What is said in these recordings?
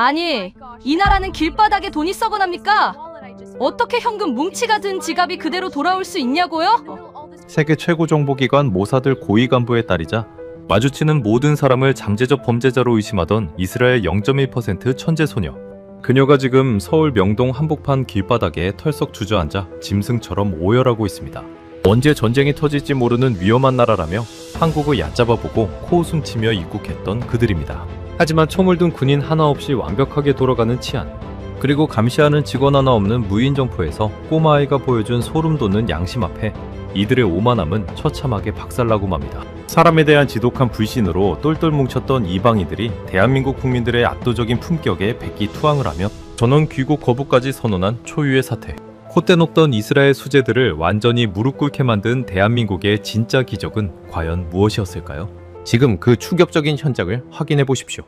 아니, 이 나라는 길바닥에 돈이 썩어납니까? 어떻게 현금 뭉치가 든 지갑이 그대로 돌아올 수 있냐고요? 세계 최고 정보기관 모사들 고위 간부의 딸이자 마주치는 모든 사람을 잠재적 범죄자로 의심하던 이스라엘 0.1% 천재 소녀. 그녀가 지금 서울 명동 한복판 길바닥에 털썩 주저앉아 짐승처럼 오열하고 있습니다. 언제 전쟁이 터질지 모르는 위험한 나라라며 한국을 얕잡아보고 코웃음치며 입국했던 그들입니다. 하지만 총을 든 군인 하나 없이 완벽하게 돌아가는 치안, 그리고 감시하는 직원 하나 없는 무인 점포에서 꼬마아이가 보여준 소름 돋는 양심 앞에 이들의 오만함은 처참하게 박살나고 맙니다. 사람에 대한 지독한 불신으로 똘똘 뭉쳤던 이방인들이 대한민국 국민들의 압도적인 품격에 백기투항을 하며 전원 귀국 거부까지 선언한 초유의 사태. 콧대 높던 이스라엘 수재들을 완전히 무릎 꿇게 만든 대한민국의 진짜 기적은 과연 무엇이었을까요? 지금 그 충격적인 현장을 확인해 보십시오.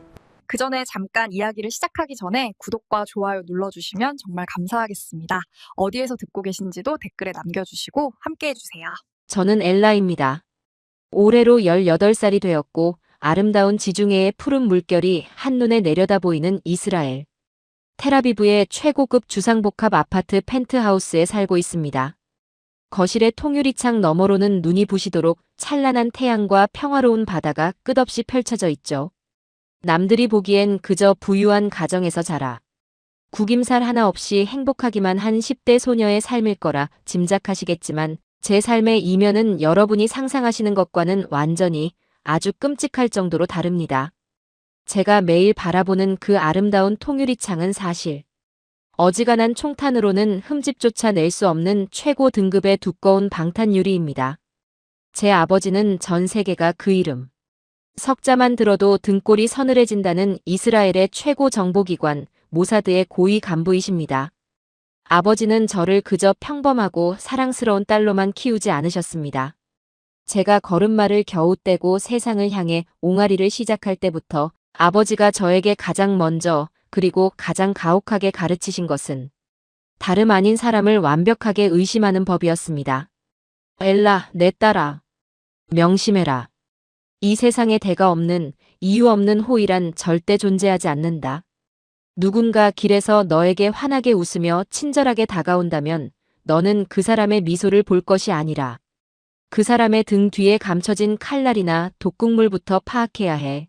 그 전에 잠깐 이야기를 시작하기 전에 구독과 좋아요 눌러주시면 정말 감사하겠습니다. 어디에서 듣고 계신지도 댓글에 남겨주시고 함께 해주세요. 저는 엘라입니다. 올해로 18살이 되었고 아름다운 지중해의 푸른 물결이 한눈에 내려다 보이는 이스라엘. 텔아비브의 최고급 주상복합 아파트 펜트하우스에 살고 있습니다. 거실의 통유리창 너머로는 눈이 부시도록 찬란한 태양과 평화로운 바다가 끝없이 펼쳐져 있죠. 남들이 보기엔 그저 부유한 가정에서 자라 구김살 하나 없이 행복하기만 한 10대 소녀의 삶일 거라 짐작하시겠지만 제 삶의 이면은 여러분이 상상하시는 것과는 완전히 아주 끔찍할 정도로 다릅니다. 제가 매일 바라보는 그 아름다운 통유리창은 사실 어지간한 총탄으로는 흠집조차 낼 수 없는 최고 등급의 두꺼운 방탄유리입니다. 제 아버지는 전 세계가 그 이름 석자만 들어도 등골이 서늘해진다는 이스라엘의 최고 정보기관 모사드의 고위 간부이십니다. 아버지는 저를 그저 평범하고 사랑스러운 딸로만 키우지 않으셨습니다. 제가 걸음마를 겨우 떼고 세상을 향해 옹알이를 시작할 때부터 아버지가 저에게 가장 먼저 그리고 가장 가혹하게 가르치신 것은 다름 아닌 사람을 완벽하게 의심하는 법이었습니다. 엘라, 내 딸아. 명심해라. 이 세상에 대가 없는 이유 없는 호의란 절대 존재하지 않는다. 누군가 길에서 너에게 환하게 웃으며 친절하게 다가온다면 너는 그 사람의 미소를 볼 것이 아니라 그 사람의 등 뒤에 감춰진 칼날이나 독극물부터 파악해야 해.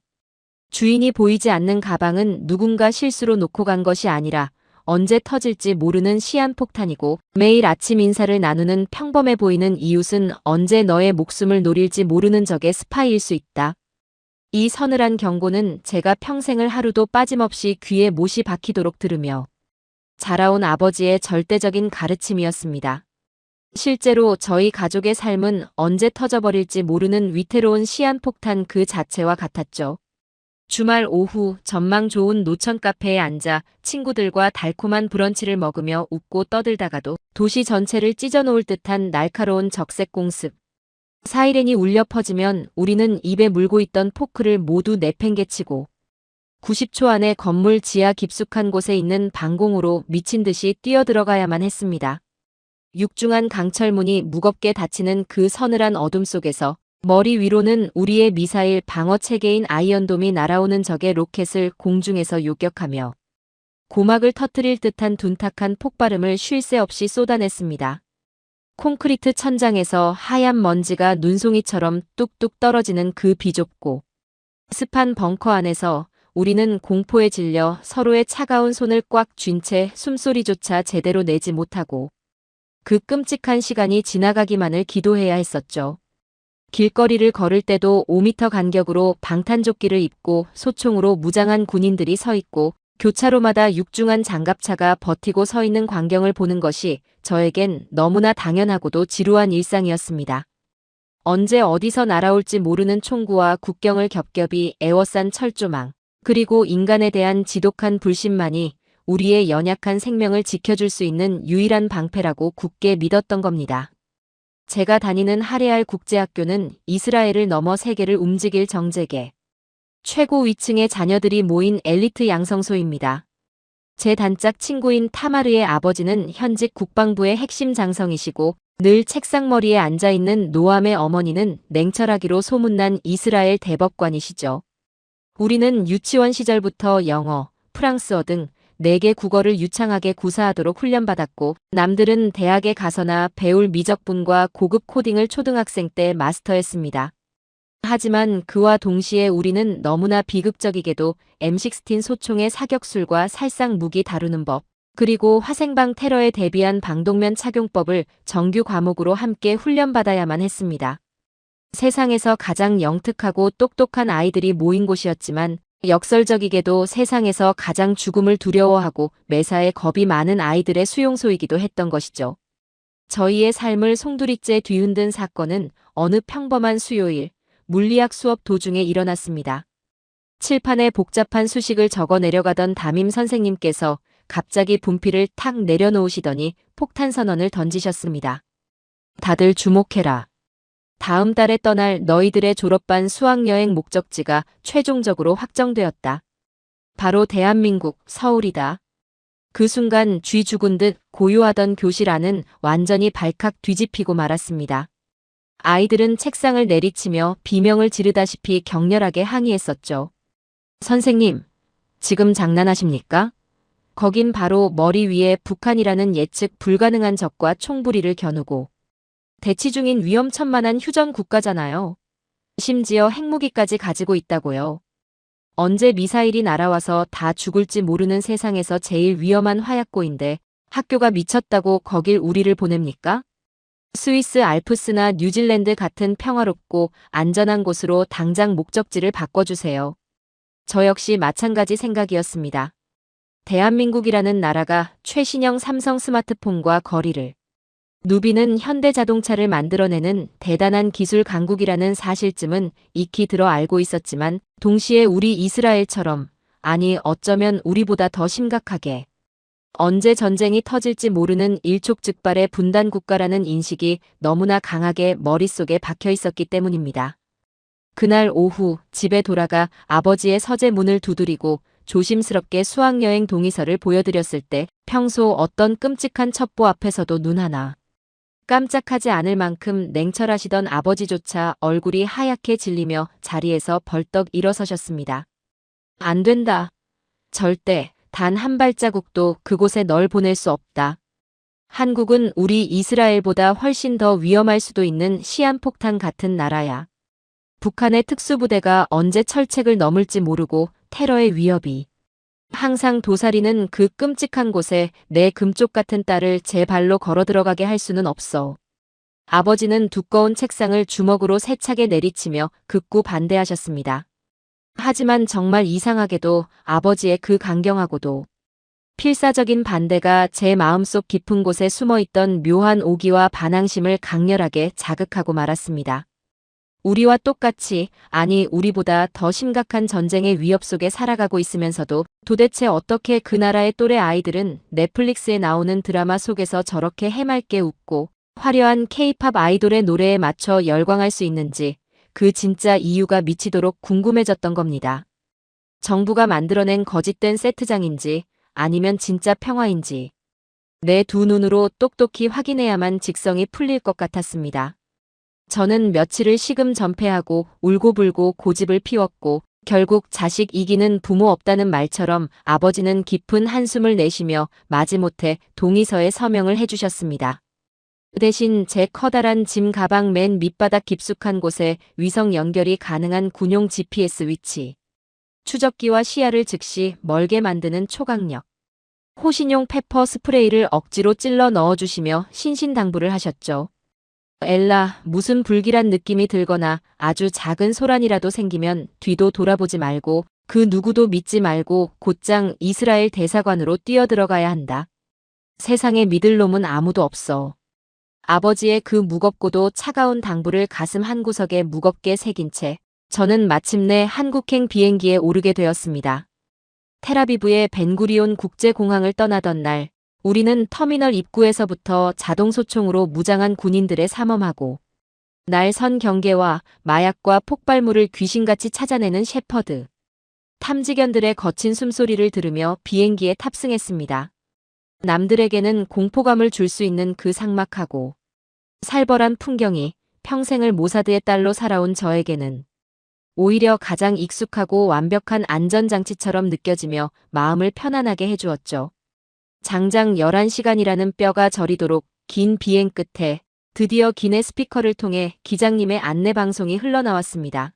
주인이 보이지 않는 가방은 누군가 실수로 놓고 간 것이 아니라 언제 터질지 모르는 시한폭탄이고 매일 아침 인사를 나누는 평범해 보이는 이웃은 언제 너의 목숨을 노릴지 모르는 적의 스파이일 수 있다. 이 서늘한 경고는 제가 평생을 하루도 빠짐없이 귀에 못이 박히도록 들으며 자라온 아버지의 절대적인 가르침이었습니다. 실제로 저희 가족의 삶은 언제 터져버릴지 모르는 위태로운 시한폭탄 그 자체와 같았죠. 주말 오후 전망 좋은 노천 카페에 앉아 친구들과 달콤한 브런치를 먹으며 웃고 떠들다가도 도시 전체를 찢어놓을 듯한 날카로운 적색 공습. 사이렌이 울려 퍼지면 우리는 입에 물고 있던 포크를 모두 내팽개치고 90초 안에 건물 지하 깊숙한 곳에 있는 방공호로 미친 듯이 뛰어들어가야만 했습니다. 육중한 강철문이 무겁게 닫히는 그 서늘한 어둠 속에서 머리 위로는 우리의 미사일 방어 체계인 아이언돔이 날아오는 적의 로켓을 공중에서 요격하며 고막을 터뜨릴 듯한 둔탁한 폭발음을 쉴 새 없이 쏟아냈습니다. 콘크리트 천장에서 하얀 먼지가 눈송이처럼 뚝뚝 떨어지는 그 비좁고 습한 벙커 안에서 우리는 공포에 질려 서로의 차가운 손을 꽉 쥔 채 숨소리조차 제대로 내지 못하고 그 끔찍한 시간이 지나가기만을 기도해야 했었죠. 길거리를 걸을 때도 5m 간격으로 방탄조끼를 입고 소총으로 무장한 군인들이 서 있고 교차로마다 육중한 장갑차가 버티고 서 있는 광경을 보는 것이 저에겐 너무나 당연하고도 지루한 일상이었습니다. 언제 어디서 날아올지 모르는 총구와 국경을 겹겹이 에워싼 철조망, 그리고 인간에 대한 지독한 불신만이 우리의 연약한 생명을 지켜줄 수 있는 유일한 방패라고 굳게 믿었던 겁니다. 제가 다니는 하레알 국제학교는 이스라엘을 넘어 세계를 움직일 정재계 최고 위층의 자녀들이 모인 엘리트 양성소입니다. 제 단짝 친구인 타마르의 아버지는 현직 국방부의 핵심 장성이시고 늘 책상머리에 앉아있는 노암의 어머니는 냉철하기로 소문난 이스라엘 대법관이시죠. 우리는 유치원 시절부터 영어, 프랑스어 등 4개 국어를 유창하게 구사하도록 훈련받았고 남들은 대학에 가서나 배울 미적분과 고급 코딩을 초등학생 때 마스터했습니다. 하지만 그와 동시에 우리는 너무나 비극적이게도 M16 소총의 사격술과 살상 무기 다루는 법, 그리고 화생방 테러에 대비한 방독면 착용법을 정규 과목으로 함께 훈련받아야만 했습니다. 세상에서 가장 영특하고 똑똑한 아이들이 모인 곳이었지만 역설적이게도 세상에서 가장 죽음을 두려워하고 매사에 겁이 많은 아이들의 수용소이기도 했던 것이죠. 저희의 삶을 송두리째 뒤흔든 사건은 어느 평범한 수요일, 물리학 수업 도중에 일어났습니다. 칠판에 복잡한 수식을 적어 내려가던 담임 선생님께서 갑자기 분필을 탁 내려놓으시더니 폭탄 선언을 던지셨습니다. 다들 주목해라. 다음 달에 떠날 너희들의 졸업반 수학여행 목적지가 최종적으로 확정되었다. 바로 대한민국 서울이다. 그 순간 쥐 죽은 듯 고요하던 교실 안은 완전히 발칵 뒤집히고 말았습니다. 아이들은 책상을 내리치며 비명을 지르다시피 격렬하게 항의했었죠. 선생님, 지금 장난하십니까? 거긴 바로 머리 위에 북한이라는 예측 불가능한 적과 총부리를 겨누고 대치 중인 위험천만한 휴전 국가잖아요. 심지어 핵무기까지 가지고 있다고요. 언제 미사일이 날아와서 다 죽을지 모르는 세상에서 제일 위험한 화약고인데 학교가 미쳤다고 거길 우리를 보냅니까? 스위스 알프스나 뉴질랜드 같은 평화롭고 안전한 곳으로 당장 목적지를 바꿔주세요. 저 역시 마찬가지 생각이었습니다. 대한민국이라는 나라가 최신형 삼성 스마트폰과 거리를 누비는 현대자동차를 만들어내는 대단한 기술 강국이라는 사실쯤은 익히 들어 알고 있었지만 동시에 우리 이스라엘처럼, 아니 어쩌면 우리보다 더 심각하게 언제 전쟁이 터질지 모르는 일촉즉발의 분단 국가라는 인식이 너무나 강하게 머릿속에 박혀 있었기 때문입니다. 그날 오후 집에 돌아가 아버지의 서재 문을 두드리고 조심스럽게 수학여행 동의서를 보여드렸을 때 평소 어떤 끔찍한 첩보 앞에서도 눈 하나 깜짝하지 않을 만큼 냉철하시던 아버지조차 얼굴이 하얗게 질리며 자리에서 벌떡 일어서셨습니다. 안 된다. 절대 단 한 발자국도 그곳에 널 보낼 수 없다. 한국은 우리 이스라엘보다 훨씬 더 위험할 수도 있는 시한폭탄 같은 나라야. 북한의 특수부대가 언제 철책을 넘을지 모르고 테러의 위협이 항상 도사리는 그 끔찍한 곳에 내 금쪽 같은 딸을 제 발로 걸어 들어가게 할 수는 없어. 아버지는 두꺼운 책상을 주먹으로 세차게 내리치며 극구 반대하셨습니다. 하지만 정말 이상하게도 아버지의 그 강경하고도 필사적인 반대가 제 마음속 깊은 곳에 숨어있던 묘한 오기와 반항심을 강렬하게 자극하고 말았습니다. 우리와 똑같이, 아니 우리보다 더 심각한 전쟁의 위협 속에 살아가고 있으면서도 도대체 어떻게 그 나라의 또래 아이들은 넷플릭스에 나오는 드라마 속에서 저렇게 해맑게 웃고 화려한 K-팝 아이돌의 노래에 맞춰 열광할 수 있는지 그 진짜 이유가 미치도록 궁금해졌던 겁니다. 정부가 만들어낸 거짓된 세트장인지 아니면 진짜 평화인지 내 두 눈으로 똑똑히 확인해야만 직성이 풀릴 것 같았습니다. 저는 며칠을 시금전폐하고 울고불고 고집을 피웠고 결국 자식 이기는 부모 없다는 말처럼 아버지는 깊은 한숨을 내쉬며 마지못해 동의서에 서명을 해주셨습니다. 대신 제 커다란 짐 가방 맨 밑바닥 깊숙한 곳에 위성 연결이 가능한 군용 GPS 위치, 추적기와 시야를 즉시 멀게 만드는 초강력, 호신용 페퍼 스프레이를 억지로 찔러 넣어주시며 신신당부를 하셨죠. 엘라, 무슨 불길한 느낌이 들거나 아주 작은 소란이라도 생기면 뒤도 돌아보지 말고 그 누구도 믿지 말고 곧장 이스라엘 대사관으로 뛰어들어가야 한다. 세상에 믿을 놈은 아무도 없어. 아버지의 그 무겁고도 차가운 당부를 가슴 한구석에 무겁게 새긴 채 저는 마침내 한국행 비행기에 오르게 되었습니다. 텔아비브의 벤구리온 국제공항을 떠나던 날 우리는 터미널 입구에서부터 자동소총으로 무장한 군인들의 삼엄하고 날선 경계와 마약과 폭발물을 귀신같이 찾아내는 셰퍼드, 탐지견들의 거친 숨소리를 들으며 비행기에 탑승했습니다. 남들에게는 공포감을 줄 수 있는 그 삭막하고 살벌한 풍경이 평생을 모사드의 딸로 살아온 저에게는 오히려 가장 익숙하고 완벽한 안전장치처럼 느껴지며 마음을 편안하게 해주었죠. 장장 11시간이라는 뼈가 저리도록 긴 비행 끝에 드디어 기내 스피커를 통해 기장님의 안내 방송이 흘러나왔습니다.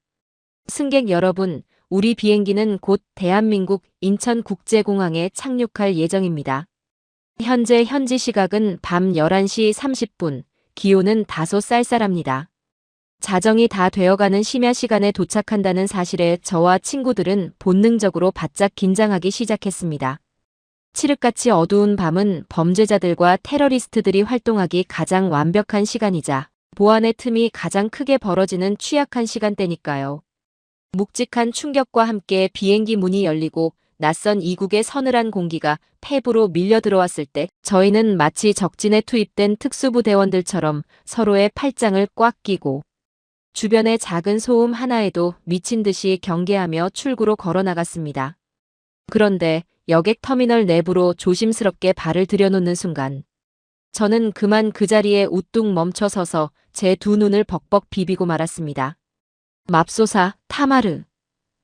승객 여러분, 우리 비행기는 곧 대한민국 인천국제공항에 착륙할 예정입니다. 현재 현지 시각은 밤 11시 30분, 기온은 다소 쌀쌀합니다. 자정이 다 되어가는 심야 시간에 도착한다는 사실에 저와 친구들은 본능적으로 바짝 긴장하기 시작했습니다. 칠흑같이 어두운 밤은 범죄자들과 테러리스트들이 활동하기 가장 완벽한 시간이자 보안의 틈이 가장 크게 벌어지는 취약한 시간대니까요. 묵직한 충격과 함께 비행기 문이 열리고 낯선 이국의 서늘한 공기가 폐부로 밀려 들어왔을 때 저희는 마치 적진에 투입된 특수부대원들처럼 서로의 팔짱을 꽉 끼고 주변의 작은 소음 하나에도 미친 듯이 경계하며 출구로 걸어 나갔습니다. 그런데 여객 터미널 내부로 조심스럽게 발을 들여놓는 순간 저는 그만 그 자리에 우뚝 멈춰 서서 제 두 눈을 벅벅 비비고 말았습니다. 맙소사, 타마르.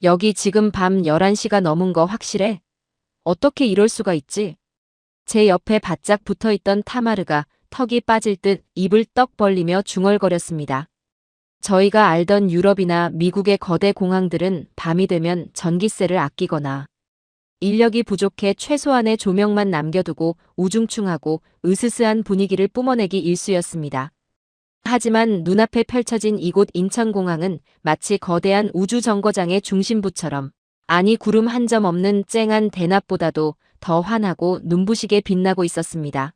여기 지금 밤 11시가 넘은 거 확실해? 어떻게 이럴 수가 있지? 제 옆에 바짝 붙어있던 타마르가 턱이 빠질 듯 입을 떡 벌리며 중얼거렸습니다. 저희가 알던 유럽이나 미국의 거대 공항들은 밤이 되면 전기세를 아끼거나 인력이 부족해 최소한의 조명만 남겨두고 우중충하고 으스스한 분위기를 뿜어내기 일쑤였습니다. 하지만 눈앞에 펼쳐진 이곳 인천공항은 마치 거대한 우주정거장의 중심부처럼 아니 구름 한 점 없는 쨍한 대낮보다도 더 환하고 눈부시게 빛나고 있었습니다.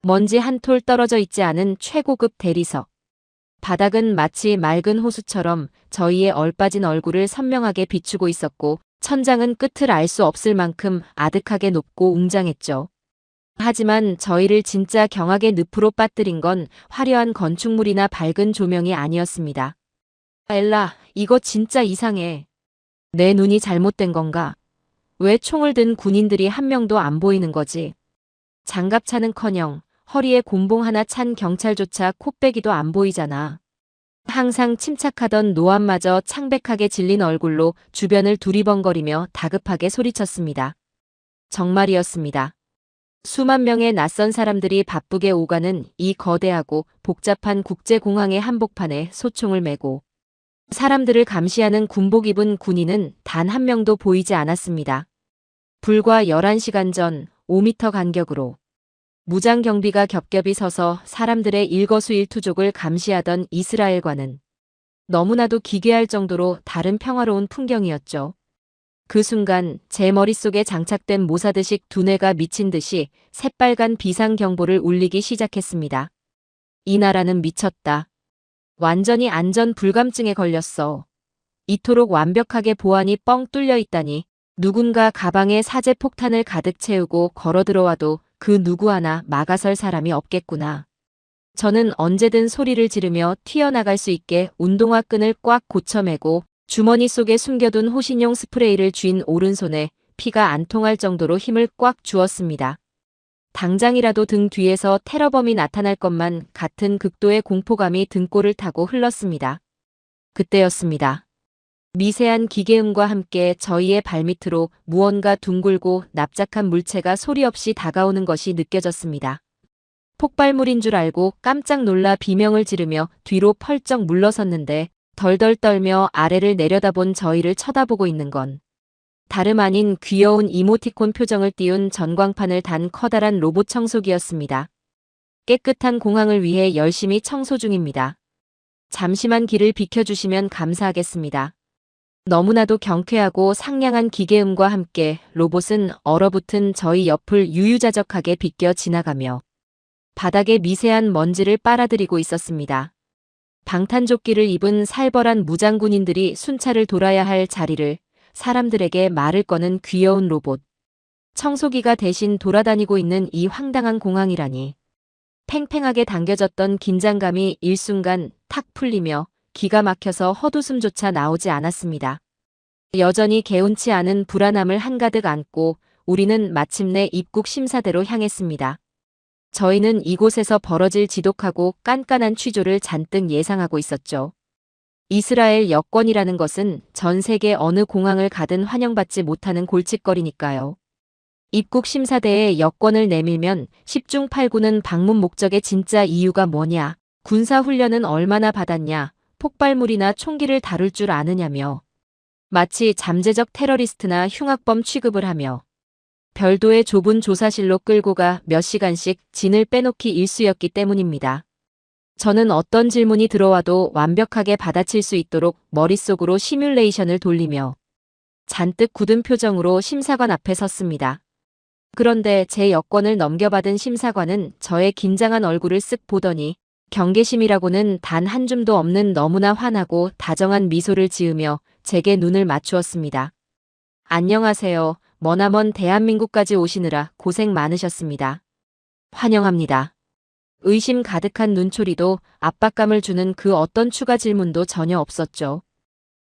먼지 한 톨 떨어져 있지 않은 최고급 대리석. 바닥은 마치 맑은 호수처럼 저희의 얼빠진 얼굴을 선명하게 비추고 있었고 천장은 끝을 알 수 없을 만큼 아득하게 높고 웅장했죠. 하지만 저희를 진짜 경악의 늪으로 빠뜨린 건 화려한 건축물이나 밝은 조명이 아니었습니다. 엘라, 이거 진짜 이상해. 내 눈이 잘못된 건가? 왜 총을 든 군인들이 한 명도 안 보이는 거지? 장갑차는커녕 허리에 곤봉 하나 찬 경찰조차 코빼기도 안 보이잖아. 항상 침착하던 노안마저 창백하게 질린 얼굴로 주변을 두리번거리며 다급하게 소리쳤습니다. 정말이었습니다. 수만 명의 낯선 사람들이 바쁘게 오가는 이 거대하고 복잡한 국제공항의 한복판에 소총을 메고 사람들을 감시하는 군복 입은 군인은 단 한 명도 보이지 않았습니다. 불과 11시간 전 5m 간격으로 무장 경비가 겹겹이 서서 사람들의 일거수일투족을 감시하던 이스라엘과는 너무나도 기괴할 정도로 다른 평화로운 풍경이었죠. 그 순간 제 머릿속에 장착된 모사드식 두뇌가 미친 듯이 새빨간 비상경보를 울리기 시작했습니다. 이 나라는 미쳤다. 완전히 안전 불감증에 걸렸어. 이토록 완벽하게 보안이 뻥 뚫려 있다니 누군가 가방에 사제 폭탄을 가득 채우고 걸어 들어와도 그 누구 하나 막아설 사람이 없겠구나. 저는 언제든 소리를 지르며 튀어나갈 수 있게 운동화 끈을 꽉 고쳐매고 주머니 속에 숨겨둔 호신용 스프레이를 쥔 오른손에 피가 안 통할 정도로 힘을 꽉 주었습니다. 당장이라도 등 뒤에서 테러범이 나타날 것만 같은 극도의 공포감이 등골을 타고 흘렀습니다. 그때였습니다. 미세한 기계음과 함께 저희의 발밑으로 무언가 둥글고 납작한 물체가 소리 없이 다가오는 것이 느껴졌습니다. 폭발물인 줄 알고 깜짝 놀라 비명을 지르며 뒤로 펄쩍 물러섰는데 덜덜 떨며 아래를 내려다본 저희를 쳐다보고 있는 건 다름 아닌 귀여운 이모티콘 표정을 띄운 전광판을 단 커다란 로봇 청소기였습니다. 깨끗한 공항을 위해 열심히 청소 중입니다. 잠시만 길을 비켜주시면 감사하겠습니다. 너무나도 경쾌하고 상냥한 기계음과 함께 로봇은 얼어붙은 저희 옆을 유유자적하게 비껴 지나가며 바닥에 미세한 먼지를 빨아들이고 있었습니다. 방탄조끼를 입은 살벌한 무장군인들이 순찰을 돌아야 할 자리를 사람들에게 말을 거는 귀여운 로봇. 청소기가 대신 돌아다니고 있는 이 황당한 공항이라니. 팽팽하게 당겨졌던 긴장감이 일순간 탁 풀리며 기가 막혀서 헛웃음조차 나오지 않았습니다. 여전히 개운치 않은 불안함을 한가득 안고 우리는 마침내 입국 심사대로 향했습니다. 저희는 이곳에서 벌어질 지독하고 깐깐한 취조를 잔뜩 예상하고 있었죠. 이스라엘 여권이라는 것은 전 세계 어느 공항을 가든 환영받지 못하는 골칫거리니까요. 입국 심사대에 여권을 내밀면 10중 8구는 방문 목적의 진짜 이유가 뭐냐, 군사훈련은 얼마나 받았냐, 폭발물이나 총기를 다룰 줄 아느냐며 마치 잠재적 테러리스트나 흉악범 취급을 하며 별도의 좁은 조사실로 끌고 가 몇 시간씩 진을 빼놓기 일쑤였기 때문입니다. 저는 어떤 질문이 들어와도 완벽하게 받아칠 수 있도록 머릿속으로 시뮬레이션을 돌리며 잔뜩 굳은 표정으로 심사관 앞에 섰습니다. 그런데 제 여권을 넘겨받은 심사관은 저의 긴장한 얼굴을 쓱 보더니 경계심이라고는 단 한 줌도 없는 너무나 환하고 다정한 미소를 지으며 제게 눈을 맞추었습니다. 안녕하세요. 머나먼 대한민국까지 오시느라 고생 많으셨습니다. 환영합니다. 의심 가득한 눈초리도 압박감을 주는 그 어떤 추가 질문도 전혀 없었죠.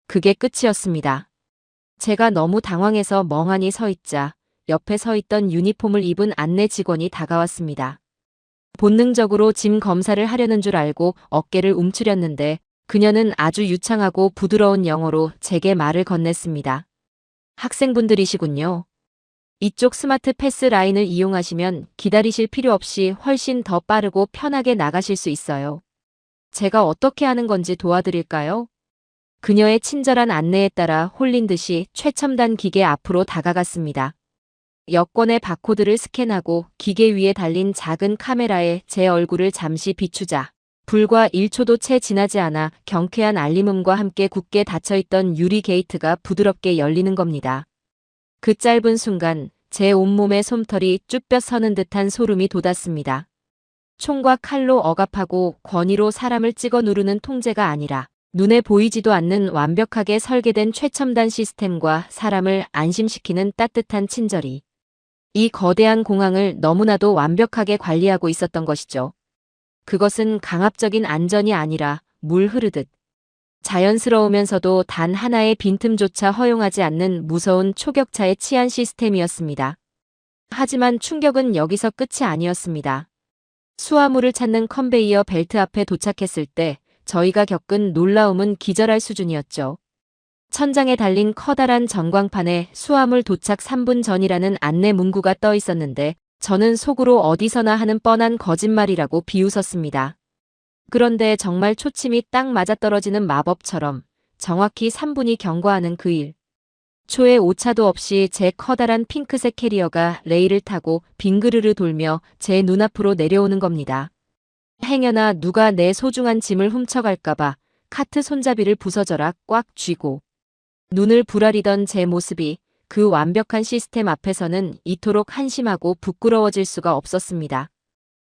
그게 끝이었습니다. 제가 너무 당황해서 멍하니 서 있자 옆에 서 있던 유니폼을 입은 안내 직원이 다가왔습니다. 본능적으로 짐 검사를 하려는 줄 알고 어깨를 움츠렸는데 그녀는 아주 유창하고 부드러운 영어로 제게 말을 건넸습니다. 학생분들이시군요. 이쪽 스마트 패스 라인을 이용하시면 기다리실 필요 없이 훨씬 더 빠르고 편하게 나가실 수 있어요. 제가 어떻게 하는 건지 도와드릴까요? 그녀의 친절한 안내에 따라 홀린 듯이 최첨단 기계 앞으로 다가갔습니다. 여권의 바코드를 스캔하고 기계 위에 달린 작은 카메라에 제 얼굴을 잠시 비추자 불과 1초도 채 지나지 않아 경쾌한 알림음과 함께 굳게 닫혀있던 유리 게이트가 부드럽게 열리는 겁니다. 그 짧은 순간 제 온몸에 솜털이 쭈뼛 서는 듯한 소름이 돋았습니다. 총과 칼로 억압하고 권위로 사람을 찍어 누르는 통제가 아니라 눈에 보이지도 않는 완벽하게 설계된 최첨단 시스템과 사람을 안심시키는 따뜻한 친절이 이 거대한 공항을 너무나도 완벽하게 관리하고 있었던 것이죠. 그것은 강압적인 안전이 아니라 물 흐르듯 자연스러우면서도 단 하나의 빈틈조차 허용하지 않는 무서운 초격차의 치안 시스템이었습니다. 하지만 충격은 여기서 끝이 아니었습니다. 수화물을 찾는 컨베이어 벨트 앞에 도착했을 때 저희가 겪은 놀라움은 기절할 수준이었죠. 천장에 달린 커다란 전광판에 수화물 도착 3분 전이라는 안내 문구가 떠 있었는데 저는 속으로 어디서나 하는 뻔한 거짓말이라고 비웃었습니다. 그런데 정말 초침이 딱 맞아떨어지는 마법처럼 정확히 3분이 경과하는 그 일. 초에 오차도 없이 제 커다란 핑크색 캐리어가 레일을 타고 빙그르르 돌며 제 눈앞으로 내려오는 겁니다. 행여나 누가 내 소중한 짐을 훔쳐갈까봐 카트 손잡이를 부서져라 꽉 쥐고 눈을 부라리던 제 모습이 그 완벽한 시스템 앞에서는 이토록 한심하고 부끄러워질 수가 없었습니다.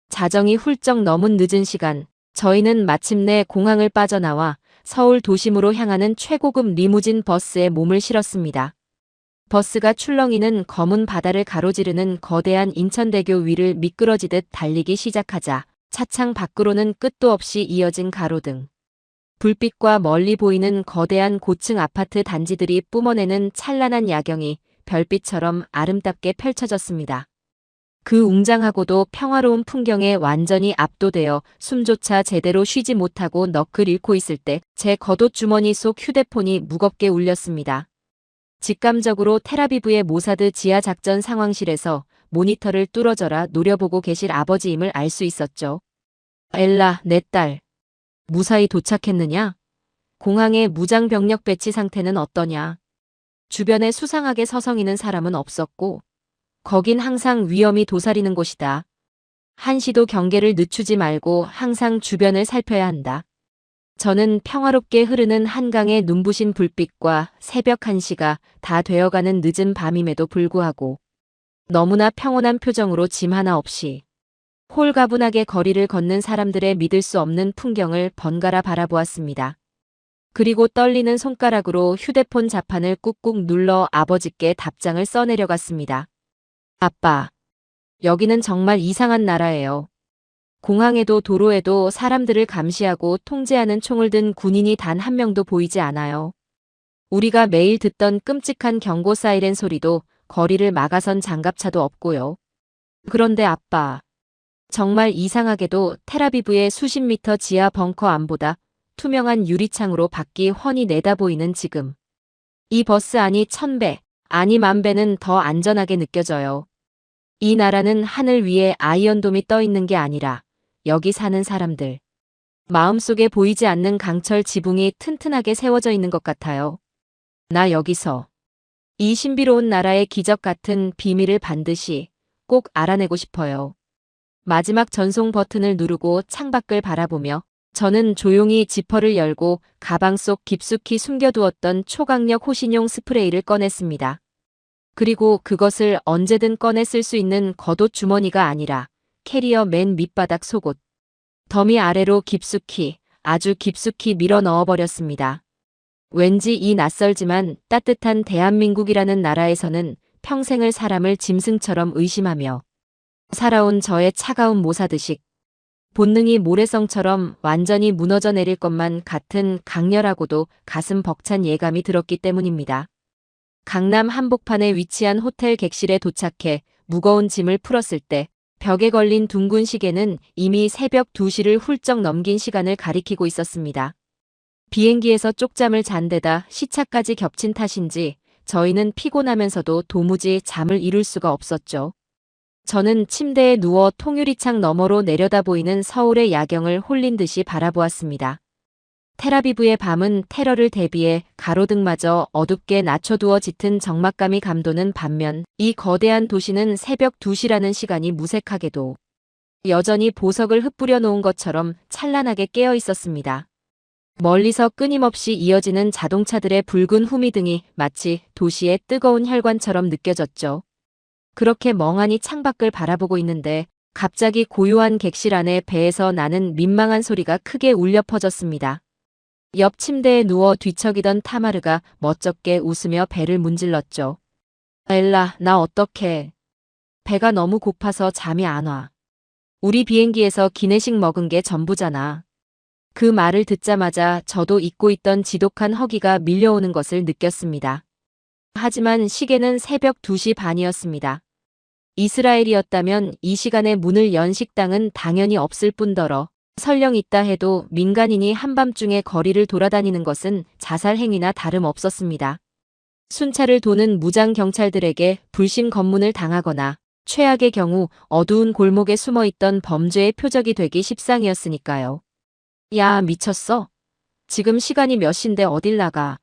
자정이 훌쩍 넘은 늦은 시간, 저희는 마침내 공항을 빠져나와 서울 도심으로 향하는 최고급 리무진 버스에 몸을 실었습니다. 버스가 출렁이는 검은 바다를 가로지르는 거대한 인천대교 위를 미끄러지듯 달리기 시작하자 차창 밖으로는 끝도 없이 이어진 가로등. 불빛과 멀리 보이는 거대한 고층 아파트 단지들이 뿜어내는 찬란한 야경이 별빛처럼 아름답게 펼쳐졌습니다. 그 웅장하고도 평화로운 풍경에 완전히 압도되어 숨조차 제대로 쉬지 못하고 넋을 잃고 있을 때 제 겉옷 주머니 속 휴대폰이 무겁게 울렸습니다. 직감적으로 텔아비브의 모사드 지하작전 상황실에서 모니터를 뚫어져라 노려보고 계실 아버지임을 알 수 있었죠. 엘라, 내 딸. 무사히 도착했느냐? 공항의 무장병력 배치 상태는 어떠냐? 주변에 수상하게 서성이는 사람은 없었고 거긴 항상 위험이 도사리는 곳이다. 한시도 경계를 늦추지 말고 항상 주변을 살펴야 한다. 저는 평화롭게 흐르는 한강의 눈부신 불빛과 새벽 1시가 다 되어가는 늦은 밤임에도 불구하고 너무나 평온한 표정으로 짐 하나 없이 홀가분하게 거리를 걷는 사람들의 믿을 수 없는 풍경을 번갈아 바라보았습니다. 그리고 떨리는 손가락으로 휴대폰 자판을 꾹꾹 눌러 아버지께 답장을 써내려갔습니다. 아빠, 여기는 정말 이상한 나라예요. 공항에도 도로에도 사람들을 감시하고 통제하는 총을 든 군인이 단 한 명도 보이지 않아요. 우리가 매일 듣던 끔찍한 경고 사이렌 소리도 거리를 막아선 장갑차도 없고요. 그런데 아빠, 정말 이상하게도 텔아비브의 수십 미터 지하 벙커 안보다 투명한 유리창으로 밖이 훤히 내다보이는 지금. 이 버스 안이 1000배, 아니 10,000배는 더 안전하게 느껴져요. 이 나라는 하늘 위에 아이언돔이 떠 있는 게 아니라 여기 사는 사람들. 마음속에 보이지 않는 강철 지붕이 튼튼하게 세워져 있는 것 같아요. 나 여기서 이 신비로운 나라의 기적 같은 비밀을 반드시 꼭 알아내고 싶어요. 마지막 전송 버튼을 누르고 창밖을 바라보며 저는 조용히 지퍼를 열고 가방 속 깊숙이 숨겨두었던 초강력 호신용 스프레이를 꺼냈습니다. 그리고 그것을 언제든 꺼내 쓸 수 있는 겉옷 주머니가 아니라 캐리어 맨 밑바닥 속옷. 더미 아래로 깊숙이, 아주 깊숙이 밀어 넣어버렸습니다. 왠지 이 낯설지만 따뜻한 대한민국이라는 나라에서는 평생을 사람을 짐승처럼 의심하며 살아온 저의 차가운 모사드식. 본능이 모래성처럼 완전히 무너져 내릴 것만 같은 강렬하고도 가슴 벅찬 예감이 들었기 때문입니다. 강남 한복판에 위치한 호텔 객실에 도착해 무거운 짐을 풀었을 때 벽에 걸린 둥근 시계는 이미 새벽 2시를 훌쩍 넘긴 시간을 가리키고 있었습니다. 비행기에서 쪽잠을 잔 데다 시차까지 겹친 탓인지 저희는 피곤하면서도 도무지 잠을 이룰 수가 없었죠. 저는 침대에 누워 통유리창 너머로 내려다 보이는 서울의 야경을 홀린 듯이 바라보았습니다. 텔아비브의 밤은 테러를 대비해 가로등마저 어둡게 낮춰두어 짙은 적막감이 감도는 반면 이 거대한 도시는 새벽 2시라는 시간이 무색하게도 여전히 보석을 흩뿌려 놓은 것처럼 찬란하게 깨어 있었습니다. 멀리서 끊임없이 이어지는 자동차들의 붉은 후미등이 마치 도시의 뜨거운 혈관처럼 느껴졌죠. 그렇게 멍하니 창밖을 바라보고 있는데 갑자기 고요한 객실 안에 배에서 나는 민망한 소리가 크게 울려 퍼졌습니다. 옆 침대에 누워 뒤척이던 타마르가 멋쩍게 웃으며 배를 문질렀죠. 엘라, 나 어떡해. 배가 너무 고파서 잠이 안 와. 우리 비행기에서 기내식 먹은 게 전부잖아. 그 말을 듣자마자 저도 잊고 있던 지독한 허기가 밀려오는 것을 느꼈습니다. 하지만 시계는 새벽 2시 반이었습니다. 이스라엘이었다면 이 시간에 문을 연 식당은 당연히 없을 뿐더러 설령 있다 해도 민간인이 한밤중에 거리를 돌아다니는 것은 자살 행위나 다름없었습니다. 순찰을 도는 무장 경찰들에게 불신 검문을 당하거나 최악의 경우 어두운 골목에 숨어있던 범죄의 표적이 되기 십상이었으니까요. 야, 미쳤어? 지금 시간이 몇 시인데 어딜 나가?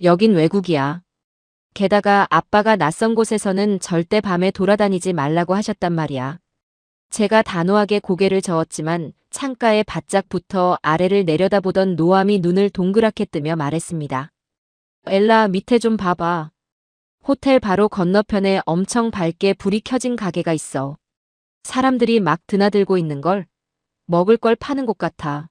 여긴 외국이야. 게다가 아빠가 낯선 곳에서는 절대 밤에 돌아다니지 말라고 하셨단 말이야. 제가 단호하게 고개를 저었지만 창가에 바짝 붙어 아래를 내려다보던 노암이 눈을 동그랗게 뜨며 말했습니다. 엘라, 밑에 좀 봐봐. 호텔 바로 건너편에 엄청 밝게 불이 켜진 가게가 있어. 사람들이 막 드나들고 있는걸. 먹을 걸 파는 곳 같아.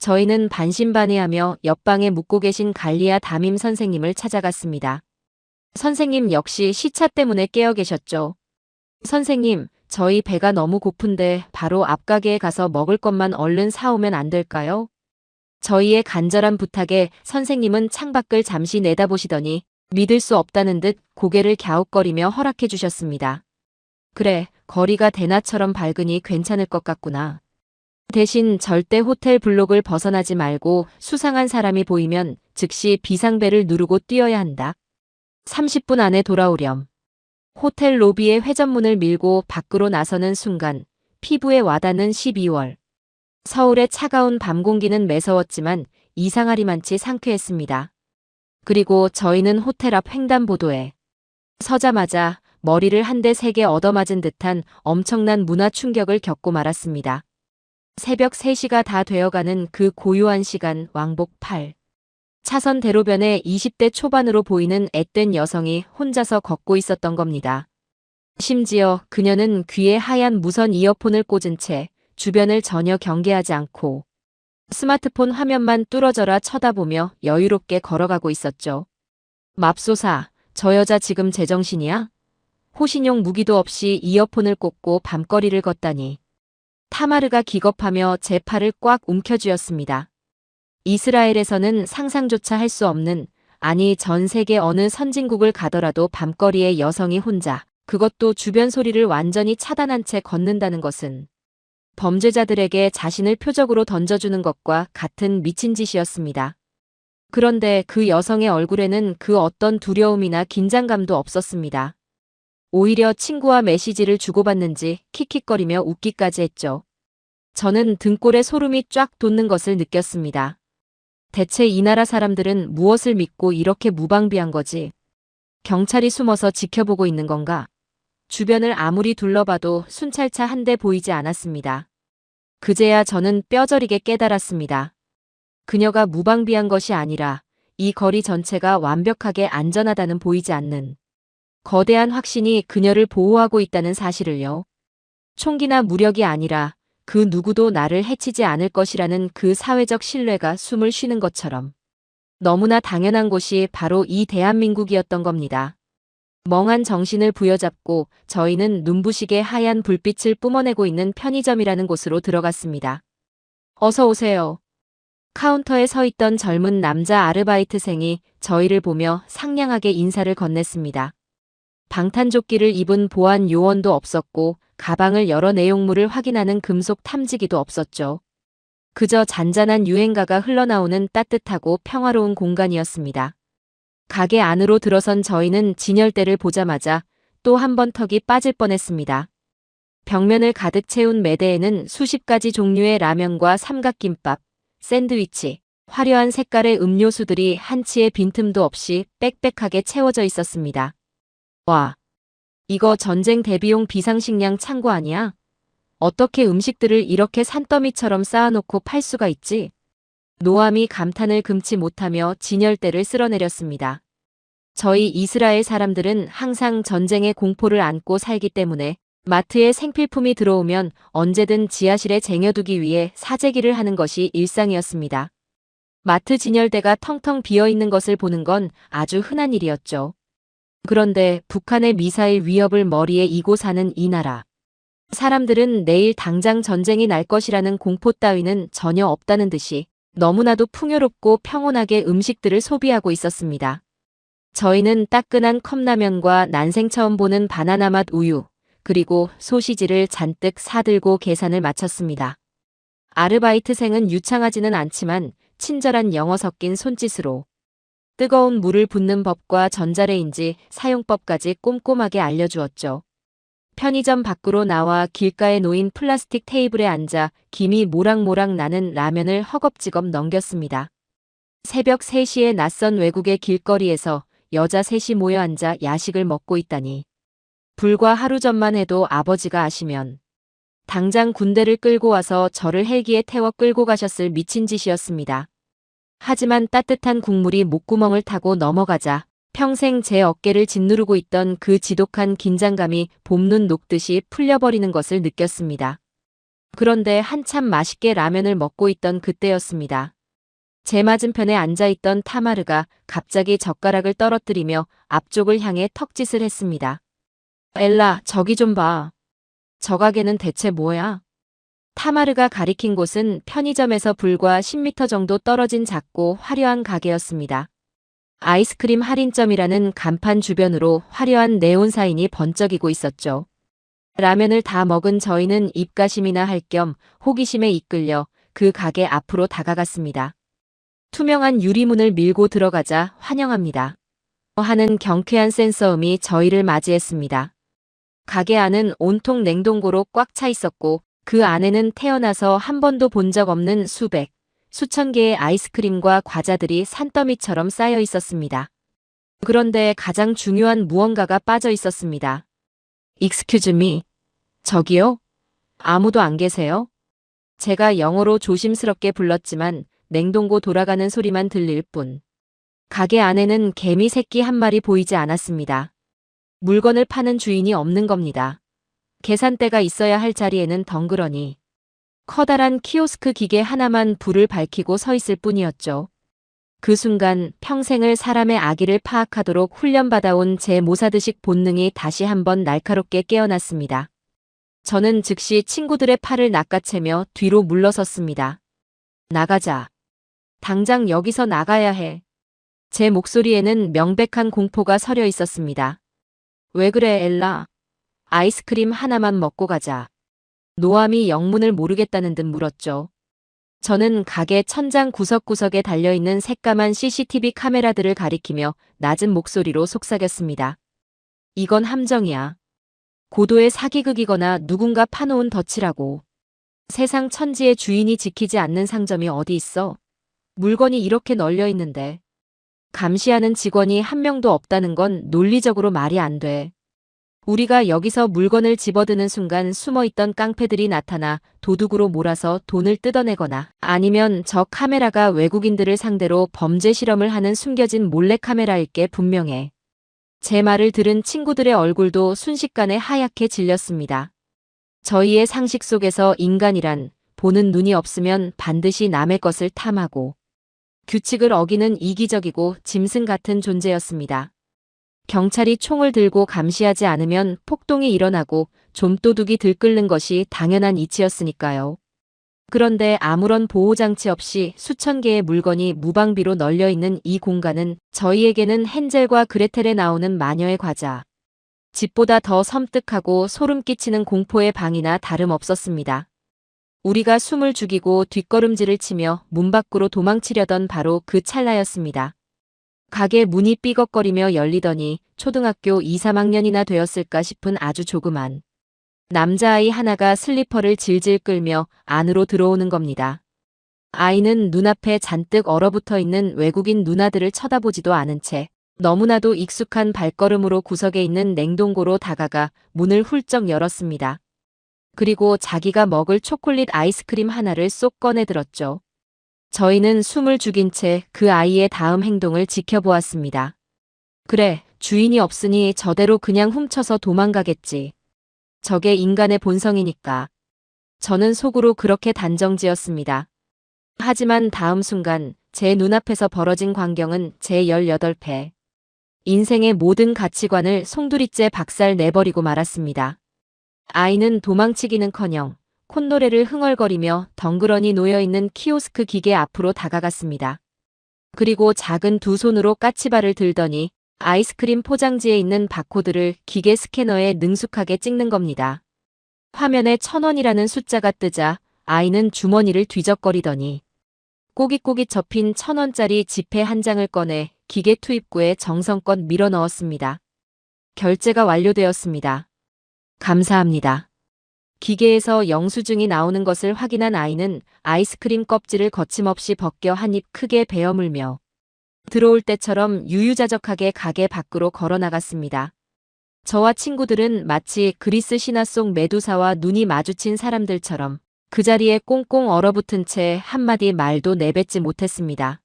저희는 반신반의하며 옆방에 묵고 계신 갈리아 담임 선생님을 찾아갔습니다. 선생님 역시 시차 때문에 깨어 계셨죠. 선생님, 저희 배가 너무 고픈데 바로 앞 가게에 가서 먹을 것만 얼른 사오면 안 될까요? 저희의 간절한 부탁에 선생님은 창밖을 잠시 내다보시더니 믿을 수 없다는 듯 고개를 갸웃거리며 허락해 주셨습니다. 그래, 거리가 대낮처럼 밝으니 괜찮을 것 같구나. 대신 절대 호텔 블록을 벗어나지 말고 수상한 사람이 보이면 즉시 비상벨을 누르고 뛰어야 한다. 30분 안에 돌아오렴. 호텔 로비의 회전문을 밀고 밖으로 나서는 순간 피부에 와닿는 12월. 서울의 차가운 밤 공기는 매서웠지만 이상하리만치 상쾌했습니다. 그리고 저희는 호텔 앞 횡단보도에 서자마자 머리를 한 대 세게 얻어맞은 듯한 엄청난 문화 충격을 겪고 말았습니다. 새벽 3시가 다 되어가는 그 고요한 시간 왕복 8. 차선 대로변에 20대 초반으로 보이는 앳된 여성이 혼자서 걷고 있었던 겁니다. 심지어 그녀는 귀에 하얀 무선 이어폰을 꽂은 채 주변을 전혀 경계하지 않고 스마트폰 화면만 뚫어져라 쳐다보며 여유롭게 걸어가고 있었죠. 맙소사, 저 여자 지금 제정신이야? 호신용 무기도 없이 이어폰을 꽂고 밤거리를 걷다니. 타마르가 기겁하며 제 팔을 꽉 움켜쥐었습니다. 이스라엘에서는 상상조차 할 수 없는, 아니 전 세계 어느 선진국을 가더라도 밤거리에 여성이 혼자, 그것도 주변 소리를 완전히 차단한 채 걷는다는 것은 범죄자들에게 자신을 표적으로 던져주는 것과 같은 미친 짓이었습니다. 그런데 그 여성의 얼굴에는 그 어떤 두려움이나 긴장감도 없었습니다. 오히려 친구와 메시지를 주고받는지 킥킥거리며 웃기까지 했죠. 저는 등골에 소름이 쫙 돋는 것을 느꼈습니다. 대체 이 나라 사람들은 무엇을 믿고 이렇게 무방비한 거지? 경찰이 숨어서 지켜보고 있는 건가? 주변을 아무리 둘러봐도 순찰차 한 대 보이지 않았습니다. 그제야 저는 뼈저리게 깨달았습니다. 그녀가 무방비한 것이 아니라 이 거리 전체가 완벽하게 안전하다는 보이지 않는 거대한 확신이 그녀를 보호하고 있다는 사실을요. 총기나 무력이 아니라 그 누구도 나를 해치지 않을 것이라는 그 사회적 신뢰가 숨을 쉬는 것처럼 너무나 당연한 곳이 바로 이 대한민국이었던 겁니다. 멍한 정신을 부여잡고 저희는 눈부시게 하얀 불빛을 뿜어내고 있는 편의점이라는 곳으로 들어갔습니다. 어서 오세요. 카운터에 서 있던 젊은 남자 아르바이트생이 저희를 보며 상냥하게 인사를 건넸습니다. 방탄조끼를 입은 보안 요원도 없었고 가방을 열어 내용물을 확인하는 금속 탐지기도 없었죠. 그저 잔잔한 유행가가 흘러나오는 따뜻하고 평화로운 공간이었습니다. 가게 안으로 들어선 저희는 진열대를 보자마자 또 한 번 턱이 빠질 뻔했습니다. 벽면을 가득 채운 매대에는 수십 가지 종류의 라면과 삼각김밥, 샌드위치, 화려한 색깔의 음료수들이 한치의 빈틈도 없이 빽빽하게 채워져 있었습니다. 와, 이거 전쟁 대비용 비상식량 창고 아니야? 어떻게 음식들을 이렇게 산더미처럼 쌓아놓고 팔 수가 있지? 노암이 감탄을 금치 못하며 진열대를 쓸어내렸습니다. 저희 이스라엘 사람들은 항상 전쟁의 공포를 안고 살기 때문에 마트에 생필품이 들어오면 언제든 지하실에 쟁여두기 위해 사재기를 하는 것이 일상이었습니다. 마트 진열대가 텅텅 비어있는 것을 보는 건 아주 흔한 일이었죠. 그런데 북한의 미사일 위협을 머리에 이고 사는 이 나라. 사람들은 내일 당장 전쟁이 날 것이라는 공포 따위는 전혀 없다는 듯이 너무나도 풍요롭고 평온하게 음식들을 소비하고 있었습니다. 저희는 따끈한 컵라면과 난생 처음 보는 바나나 맛 우유, 그리고 소시지를 잔뜩 사들고 계산을 마쳤습니다. 아르바이트생은 유창하지는 않지만 친절한 영어 섞인 손짓으로 뜨거운 물을 붓는 법과 전자레인지 사용법까지 꼼꼼하게 알려주었죠. 편의점 밖으로 나와 길가에 놓인 플라스틱 테이블에 앉아 김이 모락모락 나는 라면을 허겁지겁 넘겼습니다. 새벽 3시에 낯선 외국의 길거리에서 여자 셋이 모여 앉아 야식을 먹고 있다니. 불과 하루 전만 해도 아버지가 아시면 당장 군대를 끌고 와서 저를 헬기에 태워 끌고 가셨을 미친 짓이었습니다. 하지만 따뜻한 국물이 목구멍을 타고 넘어가자 평생 제 어깨를 짓누르고 있던 그 지독한 긴장감이 봄눈 녹듯이 풀려버리는 것을 느꼈습니다. 그런데 한참 맛있게 라면을 먹고 있던 그때였습니다. 제 맞은편에 앉아있던 타마르가 갑자기 젓가락을 떨어뜨리며 앞쪽을 향해 턱짓을 했습니다. 엘라, 저기 좀 봐. 저 가게는 대체 뭐야? 타마르가 가리킨 곳은 편의점에서 불과 10m 정도 떨어진 작고 화려한 가게였습니다. 아이스크림 할인점이라는 간판 주변으로 화려한 네온 사인이 번쩍이고 있었죠. 라면을 다 먹은 저희는 입가심이나 할 겸 호기심에 이끌려 그 가게 앞으로 다가갔습니다. 투명한 유리문을 밀고 들어가자 환영합니다 하는 경쾌한 센서음이 저희를 맞이했습니다. 가게 안은 온통 냉동고로 꽉 차 있었고 그 안에는 태어나서 한 번도 본 적 없는 수천 개의 아이스크림과 과자들이 산더미처럼 쌓여 있었습니다. 그런데 가장 중요한 무언가가 빠져 있었습니다. Excuse me. 저기요? 아무도 안 계세요? 제가 영어로 조심스럽게 불렀지만 냉동고 돌아가는 소리만 들릴 뿐. 가게 안에는 개미 새끼 한 마리 보이지 않았습니다. 물건을 파는 주인이 없는 겁니다. 계산대가 있어야 할 자리에는 덩그러니 커다란 키오스크 기계 하나만 불을 밝히고 서 있을 뿐이었죠. 그 순간 평생을 사람의 악의를 파악하도록 훈련받아온 제 모사드식 본능이 다시 한번 날카롭게 깨어났습니다. 저는 즉시 친구들의 팔을 낚아채며 뒤로 물러섰습니다. 나가자. 당장 여기서 나가야 해. 제 목소리에는 명백한 공포가 서려 있었습니다. 왜 그래, 엘라? 아이스크림 하나만 먹고 가자. 노암이 영문을 모르겠다는 듯 물었죠. 저는 가게 천장 구석구석에 달려있는 새까만 CCTV 카메라들을 가리키며 낮은 목소리로 속삭였습니다. 이건 함정이야. 고도의 사기극이거나 누군가 파놓은 덫이라고. 세상 천지의 주인이 지키지 않는 상점이 어디 있어? 물건이 이렇게 널려 있는데. 감시하는 직원이 한 명도 없다는 건 논리적으로 말이 안 돼. 우리가 여기서 물건을 집어드는 순간 숨어있던 깡패들이 나타나 도둑으로 몰아서 돈을 뜯어내거나 아니면 저 카메라가 외국인들을 상대로 범죄 실험을 하는 숨겨진 몰래카메라일 게 분명해. 제 말을 들은 친구들의 얼굴도 순식간에 하얗게 질렸습니다. 저희의 상식 속에서 인간이란 보는 눈이 없으면 반드시 남의 것을 탐하고 규칙을 어기는 이기적이고 짐승 같은 존재였습니다. 경찰이 총을 들고 감시하지 않으면 폭동이 일어나고 좀도둑이 들끓는 것이 당연한 이치였으니까요. 그런데 아무런 보호장치 없이 수천 개의 물건이 무방비로 널려있는 이 공간은 저희에게는 헨젤과 그레텔에 나오는 마녀의 과자. 집보다 더 섬뜩하고 소름 끼치는 공포의 방이나 다름없었습니다. 우리가 숨을 죽이고 뒷걸음질을 치며 문 밖으로 도망치려던 바로 그 찰나였습니다. 가게 문이 삐걱거리며 열리더니 초등학교 2, 3학년이나 되었을까 싶은 아주 조그만 남자아이 하나가 슬리퍼를 질질 끌며 안으로 들어오는 겁니다. 아이는 눈앞에 잔뜩 얼어붙어 있는 외국인 누나들을 쳐다보지도 않은 채 너무나도 익숙한 발걸음으로 구석에 있는 냉동고로 다가가 문을 훌쩍 열었습니다. 그리고 자기가 먹을 초콜릿 아이스크림 하나를 쏙 꺼내 들었죠. 저희는 숨을 죽인 채 그 아이의 다음 행동을 지켜보았습니다. 그래, 주인이 없으니 저대로 그냥 훔쳐서 도망가겠지. 저게 인간의 본성이니까. 저는 속으로 그렇게 단정지었습니다. 하지만 다음 순간 제 눈앞에서 벌어진 광경은 제 18배. 인생의 모든 가치관을 송두리째 박살 내버리고 말았습니다. 아이는 도망치기는커녕 콧노래를 흥얼거리며 덩그러니 놓여있는 키오스크 기계 앞으로 다가갔습니다. 그리고 작은 두 손으로 까치발을 들더니 아이스크림 포장지에 있는 바코드를 기계 스캐너에 능숙하게 찍는 겁니다. 화면에 1,000원이라는 숫자가 뜨자 아이는 주머니를 뒤적거리더니 꼬깃꼬깃 접힌 1,000원짜리 지폐 한 장을 꺼내 기계 투입구에 정성껏 밀어 넣었습니다. 결제가 완료되었습니다. 감사합니다. 기계에서 영수증이 나오는 것을 확인한 아이는 아이스크림 껍질을 거침없이 벗겨 한 입 크게 베어물며 들어올 때처럼 유유자적하게 가게 밖으로 걸어나갔습니다. 저와 친구들은 마치 그리스 신화 속 메두사와 눈이 마주친 사람들처럼 그 자리에 꽁꽁 얼어붙은 채 한마디 말도 내뱉지 못했습니다.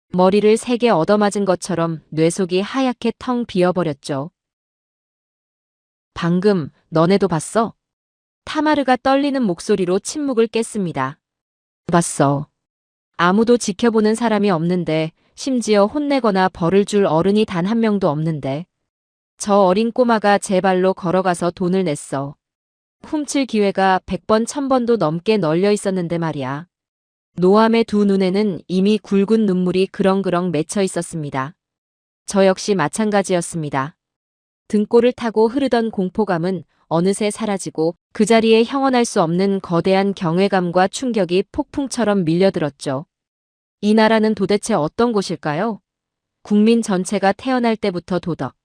머리를 3개 얻어맞은 것처럼 뇌속이 하얗게 텅 비어버렸죠. 방금 너네도 봤어? 타마르가 떨리는 목소리로 침묵을 깼습니다. 봤어. 아무도 지켜보는 사람이 없는데 심지어 혼내거나 벌을 줄 어른이 단 한 명도 없는데 저 어린 꼬마가 제 발로 걸어가서 돈을 냈어. 훔칠 기회가 100번 1000번도 넘게 널려 있었는데 말이야. 노암의 두 눈에는 이미 굵은 눈물이 그렁그렁 맺혀 있었습니다. 저 역시 마찬가지였습니다. 등골을 타고 흐르던 공포감은 어느새 사라지고 그 자리에 형언할 수 없는 거대한 경외감과 충격이 폭풍처럼 밀려들었죠. 이 나라는 도대체 어떤 곳일까요? 국민 전체가 태어날 때부터 도덕,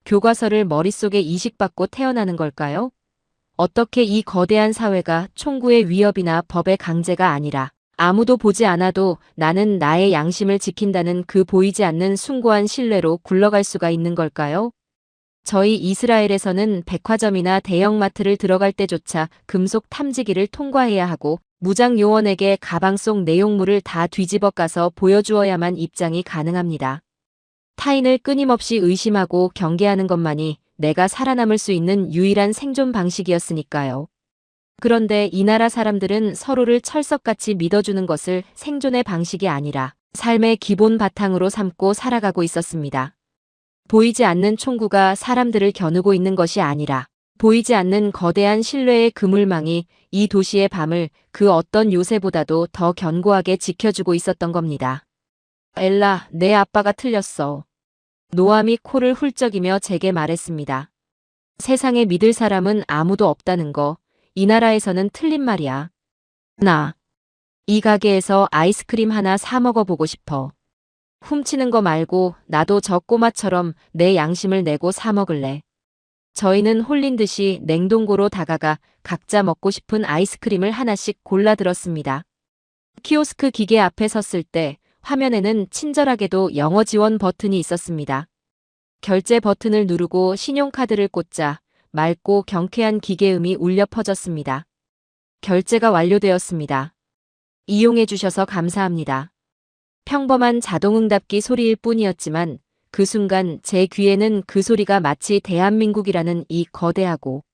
교과서를 머릿속에 이식받고 태어나는 걸까요? 어떻게 이 거대한 사회가 총구의 위협이나 법의 강제가 아니라 아무도 보지 않아도 나는 나의 양심을 지킨다는 그 보이지 않는 숭고한 신뢰로 굴러갈 수가 있는 걸까요? 저희 이스라엘에서는 백화점이나 대형마트를 들어갈 때조차 금속 탐지기를 통과해야 하고 무장 요원에게 가방 속 내용물을 다 뒤집어 까서 보여주어야만 입장이 가능합니다. 타인을 끊임없이 의심하고 경계하는 것만이 내가 살아남을 수 있는 유일한 생존 방식이었으니까요. 그런데 이 나라 사람들은 서로를 철석같이 믿어주는 것을 생존의 방식이 아니라 삶의 기본 바탕으로 삼고 살아가고 있었습니다. 보이지 않는 총구가 사람들을 겨누고 있는 것이 아니라 보이지 않는 거대한 신뢰의 그물망이 이 도시의 밤을 그 어떤 요새보다도 더 견고하게 지켜주고 있었던 겁니다. 엘라, 내 아빠가 틀렸어. 노암이 코를 훌쩍이며 제게 말했습니다. 세상에 믿을 사람은 아무도 없다는 거, 이 나라에서는 틀린 말이야. 나 이 가게에서 아이스크림 하나 사 먹어보고 싶어. 훔치는 거 말고 나도 저 꼬마처럼 내 양심을 내고 사 먹을래. 저희는 홀린 듯이 냉동고로 다가가 각자 먹고 싶은 아이스크림을 하나씩 골라 들었습니다. 키오스크 기계 앞에 섰을 때 화면에는 친절하게도 영어 지원 버튼이 있었습니다. 결제 버튼을 누르고 신용카드를 꽂자 맑고 경쾌한 기계음이 울려 퍼졌습니다. 결제가 완료되었습니다. 이용해 주셔서 감사합니다. 평범한 자동응답기 소리일 뿐이었지만 그 순간 제 귀에는 그 소리가 마치 대한민국이라는 이 거대하고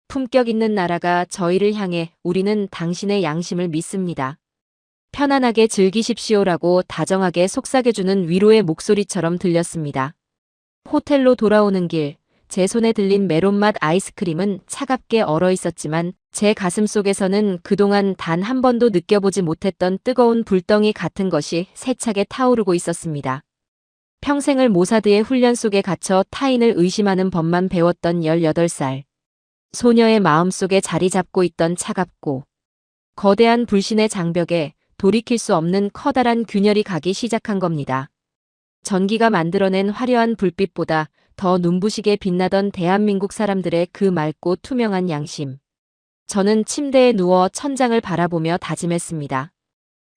품격 있는 나라가 저희를 향해 우리는 당신의 양심을 믿습니다. 편안하게 즐기십시오라고 다정하게 속삭여주는 위로의 목소리처럼 들렸습니다. 호텔로 돌아오는 길, 제 손에 들린 메론맛 아이스크림은 차갑게 얼어 있었지만 제 가슴 속에서는 그동안 단 한 번도 느껴보지 못했던 뜨거운 불덩이 같은 것이 세차게 타오르고 있었습니다. 평생을 모사드의 훈련 속에 갇혀 타인을 의심하는 법만 배웠던 18살. 소녀의 마음속에 자리 잡고 있던 차갑고 거대한 불신의 장벽에 돌이킬 수 없는 커다란 균열이 가기 시작한 겁니다. 전기가 만들어낸 화려한 불빛보다 더 눈부시게 빛나던 대한민국 사람들의 그 맑고 투명한 양심. 저는 침대에 누워 천장을 바라보며 다짐했습니다.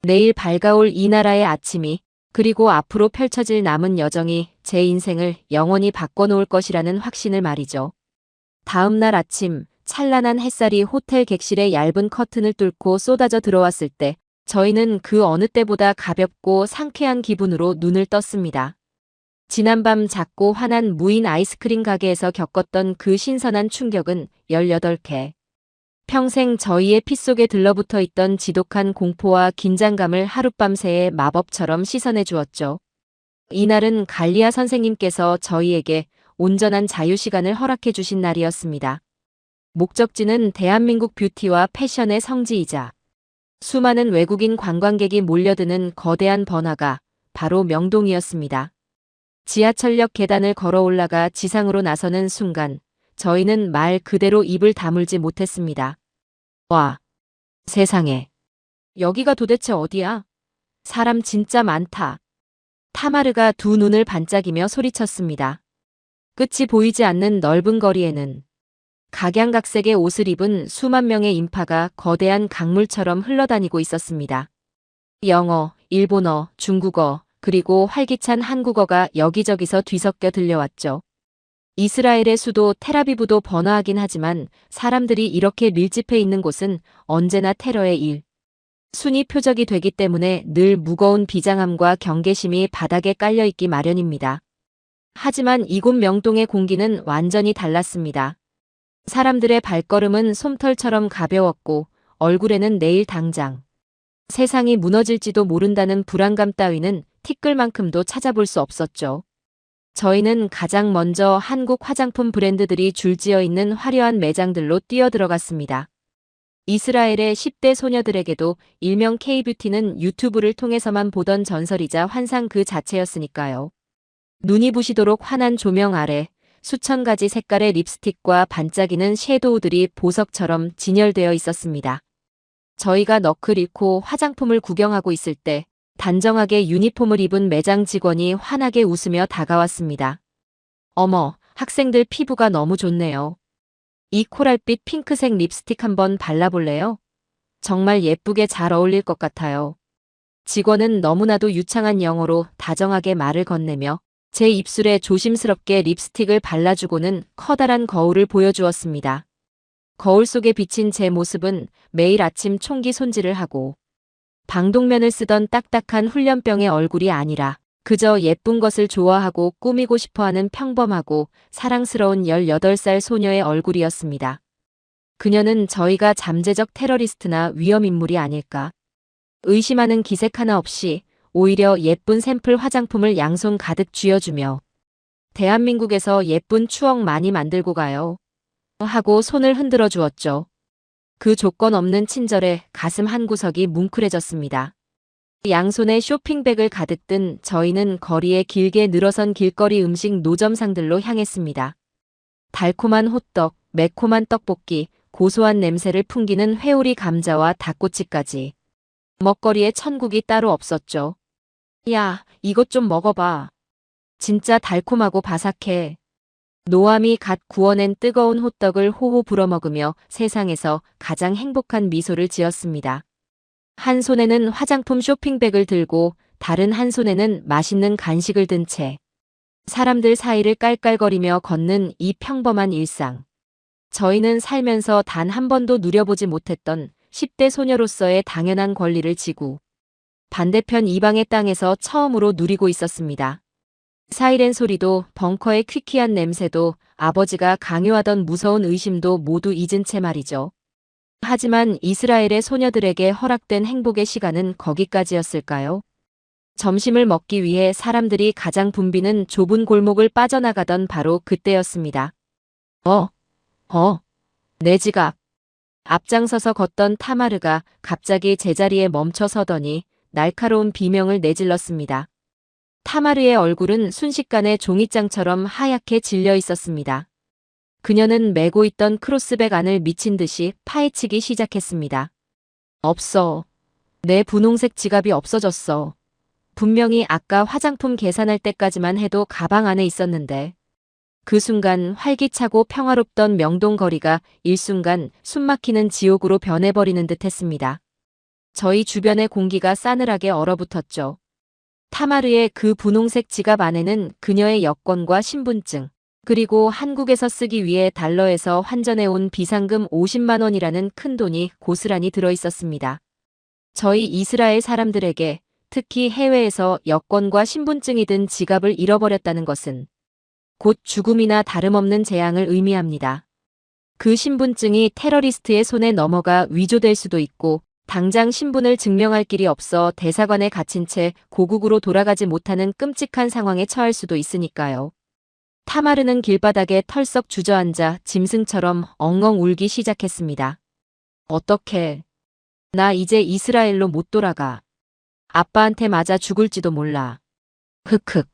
내일 밝아올 이 나라의 아침이 그리고 앞으로 펼쳐질 남은 여정이 제 인생을 영원히 바꿔놓을 것이라는 확신을 말이죠. 다음 날 아침 찬란한 햇살이 호텔 객실의 얇은 커튼을 뚫고 쏟아져 들어왔을 때 저희는 그 어느 때보다 가볍고 상쾌한 기분으로 눈을 떴습니다. 지난밤 작고 환한 무인 아이스크림 가게에서 겪었던 그 신선한 충격은 18개. 평생 저희의 피 속에 들러붙어 있던 지독한 공포와 긴장감을 하룻밤새의 마법처럼 씻어내 주었죠. 이날은 갈리아 선생님께서 저희에게 온전한 자유시간을 허락해 주신 날이었습니다. 목적지는 대한민국 뷰티와 패션의 성지이자 수많은 외국인 관광객이 몰려드는 거대한 번화가 바로 명동이었습니다. 지하철역 계단을 걸어 올라가 지상으로 나서는 순간 저희는 말 그대로 입을 다물지 못했습니다. 와, 세상에. 여기가 도대체 어디야? 사람 진짜 많다. 타마르가 두 눈을 반짝이며 소리쳤습니다. 끝이 보이지 않는 넓은 거리에는 각양각색의 옷을 입은 수만 명의 인파가 거대한 강물처럼 흘러다니고 있었습니다. 영어, 일본어, 중국어, 그리고 활기찬 한국어가 여기저기서 뒤섞여 들려왔죠. 이스라엘의 수도 텔아비브도 번화하긴 하지만 사람들이 이렇게 밀집해 있는 곳은 언제나 테러의 일. 순위 표적이 되기 때문에 늘 무거운 비장함과 경계심이 바닥에 깔려있기 마련입니다. 하지만 이곳 명동의 공기는 완전히 달랐습니다. 사람들의 발걸음은 솜털처럼 가벼웠고 얼굴에는 내일 당장 세상이 무너질지도 모른다는 불안감 따위는 티끌만큼도 찾아볼 수 없었죠. 저희는 가장 먼저 한국 화장품 브랜드들이 줄지어 있는 화려한 매장들로 뛰어들어갔습니다. 이스라엘의 10대 소녀들에게도 일명 K-뷰티는 유튜브를 통해서만 보던 전설이자 환상 그 자체였으니까요. 눈이 부시도록 환한 조명 아래 수천 가지 색깔의 립스틱과 반짝이는 섀도우들이 보석처럼 진열되어 있었습니다. 저희가 너클 잃고 화장품을 구경하고 있을 때 단정하게 유니폼을 입은 매장 직원이 환하게 웃으며 다가왔습니다. 어머, 학생들 피부가 너무 좋네요. 이 코랄빛 핑크색 립스틱 한번 발라볼래요? 정말 예쁘게 잘 어울릴 것 같아요. 직원은 너무나도 유창한 영어로 다정하게 말을 건네며 제 입술에 조심스럽게 립스틱을 발라주고는 커다란 거울을 보여주었습니다. 거울 속에 비친 제 모습은 매일 아침 총기 손질을 하고 방독면을 쓰던 딱딱한 훈련병의 얼굴이 아니라 그저 예쁜 것을 좋아하고 꾸미고 싶어하는 평범하고 사랑스러운 18살 소녀의 얼굴이었습니다. 그녀는 저희가 잠재적 테러리스트나 위험인물이 아닐까 의심하는 기색 하나 없이 오히려 예쁜 샘플 화장품을 양손 가득 쥐어주며 대한민국에서 예쁜 추억 많이 만들고 가요. 하고 손을 흔들어 주었죠. 그 조건 없는 친절에 가슴 한구석이 뭉클해졌습니다. 양손에 쇼핑백을 가득 든 저희는 거리에 길게 늘어선 길거리 음식 노점상들로 향했습니다. 달콤한 호떡, 매콤한 떡볶이, 고소한 냄새를 풍기는 회오리 감자와 닭꼬치까지. 먹거리에 천국이 따로 없었죠. 야, 이것 좀 먹어봐. 진짜 달콤하고 바삭해. 노암이 갓 구워낸 뜨거운 호떡을 호호 불어먹으며 세상에서 가장 행복한 미소를 지었습니다. 한 손에는 화장품 쇼핑백을 들고 다른 한 손에는 맛있는 간식을 든 채 사람들 사이를 깔깔거리며 걷는 이 평범한 일상. 저희는 살면서 단 한 번도 누려보지 못했던 10대 소녀로서의 당연한 권리를 지고 반대편 이방의 땅에서 처음으로 누리고 있었습니다. 사이렌 소리도 벙커의 퀴퀴한 냄새도 아버지가 강요하던 무서운 의심도 모두 잊은 채 말이죠. 하지만 이스라엘의 소녀들에게 허락된 행복의 시간은 거기까지였을까요? 점심을 먹기 위해 사람들이 가장 붐비는 좁은 골목을 빠져나가던 바로 그때였습니다. 내 지갑. 앞장서서 걷던 타마르가 갑자기 제자리에 멈춰 서더니 날카로운 비명을 내질렀습니다. 타마르의 얼굴은 순식간에 종이장처럼 하얗게 질려 있었습니다. 그녀는 메고 있던 크로스백 안을 미친 듯이 파헤치기 시작했습니다. 없어. 내 분홍색 지갑이 없어졌어. 분명히 아까 화장품 계산할 때까지만 해도 가방 안에 있었는데. 그 순간 활기차고 평화롭던 명동거리가 일순간 숨막히는 지옥으로 변해버리는 듯 했습니다. 저희 주변의 공기가 싸늘하게 얼어붙었죠. 타마르의 그 분홍색 지갑 안에는 그녀의 여권과 신분증, 그리고 한국에서 쓰기 위해 달러에서 환전해온 비상금 50만 원이라는 큰 돈이 고스란히 들어있었습니다. 저희 이스라엘 사람들에게, 특히 해외에서 여권과 신분증이 든 지갑을 잃어버렸다는 것은 곧 죽음이나 다름없는 재앙을 의미합니다. 그 신분증이 테러리스트의 손에 넘어가 위조될 수도 있고 당장 신분을 증명할 길이 없어 대사관에 갇힌 채 고국으로 돌아가지 못하는 끔찍한 상황에 처할 수도 있으니까요. 타마르는 길바닥에 털썩 주저앉아 짐승처럼 엉엉 울기 시작했습니다. 어떡해. 나 이제 이스라엘로 못 돌아가. 아빠한테 맞아 죽을지도 몰라. 흑흑.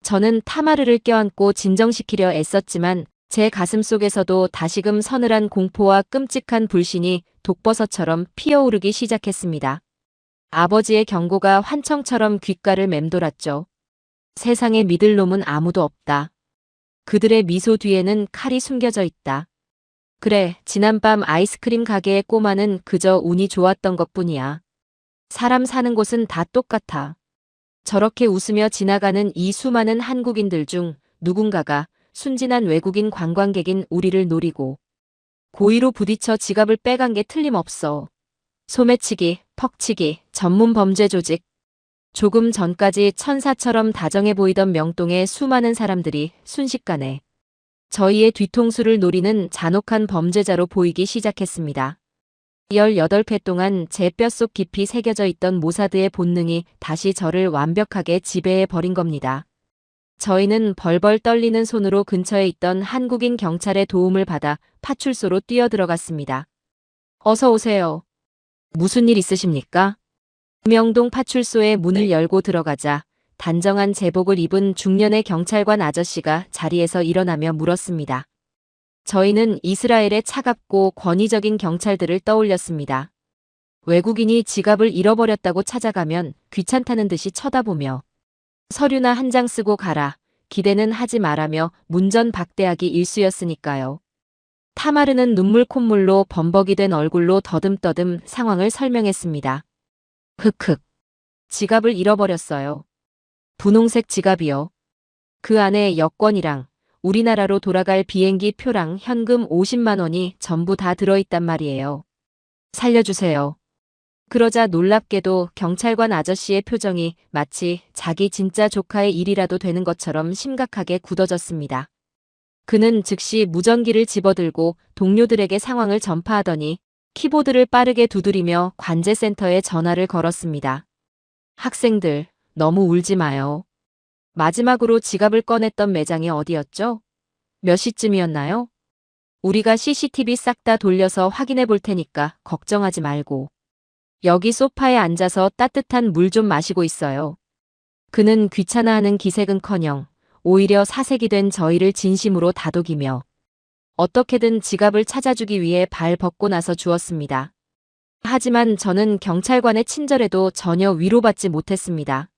저는 타마르를 껴안고 진정시키려 애썼지만 제 가슴 속에서도 다시금 서늘한 공포와 끔찍한 불신이 독버섯처럼 피어오르기 시작했습니다. 아버지의 경고가 환청처럼 귓가를 맴돌았죠. 세상에 믿을 놈은 아무도 없다. 그들의 미소 뒤에는 칼이 숨겨져 있다. 그래, 지난밤 아이스크림 가게의 꼬마는 그저 운이 좋았던 것뿐이야. 사람 사는 곳은 다 똑같아. 저렇게 웃으며 지나가는 이 수많은 한국인들 중 누군가가 순진한 외국인 관광객인 우리를 노리고 고의로 부딪혀 지갑을 빼간 게 틀림없어. 소매치기, 퍽치기, 전문 범죄 조직. 조금 전까지 천사처럼 다정해 보이던 명동의 수많은 사람들이 순식간에 저희의 뒤통수를 노리는 잔혹한 범죄자로 보이기 시작했습니다. 18회 동안 제 뼛속 깊이 새겨져 있던 모사드의 본능이 다시 저를 완벽하게 지배해 버린 겁니다. 저희는 벌벌 떨리는 손으로 근처에 있던 한국인 경찰의 도움을 받아 파출소로 뛰어들어갔습니다. 어서 오세요. 무슨 일 있으십니까? 명동 파출소의 문을 열고 들어가자 단정한 제복을 입은 중년의 경찰관 아저씨가 자리에서 일어나며 물었습니다. 저희는 이스라엘의 차갑고 권위적인 경찰들을 떠올렸습니다. 외국인이 지갑을 잃어버렸다고 찾아가면 귀찮다는 듯이 쳐다보며 서류나 한 장 쓰고 가라, 기대는 하지 마라며 문전박대하기 일쑤였으니까요. 타마르는 눈물 콧물로 범벅이 된 얼굴로 더듬더듬 상황을 설명했습니다. 흑흑. 지갑을 잃어버렸어요. 분홍색 지갑이요. 그 안에 여권이랑 우리나라로 돌아갈 비행기 표랑 현금 50만 원이 전부 다 들어있단 말이에요. 살려주세요. 그러자 놀랍게도 경찰관 아저씨의 표정이 마치 자기 진짜 조카의 일이라도 되는 것처럼 심각하게 굳어졌습니다. 그는 즉시 무전기를 집어들고 동료들에게 상황을 전파하더니 키보드를 빠르게 두드리며 관제센터에 전화를 걸었습니다. 학생들, 너무 울지 마요. 마지막으로 지갑을 꺼냈던 매장이 어디였죠? 몇 시쯤이었나요? 우리가 CCTV 싹 다 돌려서 확인해 볼 테니까 걱정하지 말고. 여기 소파에 앉아서 따뜻한 물 좀 마시고 있어요. 그는 귀찮아하는 기색은커녕 오히려 사색이 된 저희를 진심으로 다독이며 어떻게든 지갑을 찾아주기 위해 발 벗고 나서 주었습니다. 하지만 저는 경찰관의 친절에도 전혀 위로받지 못했습니다.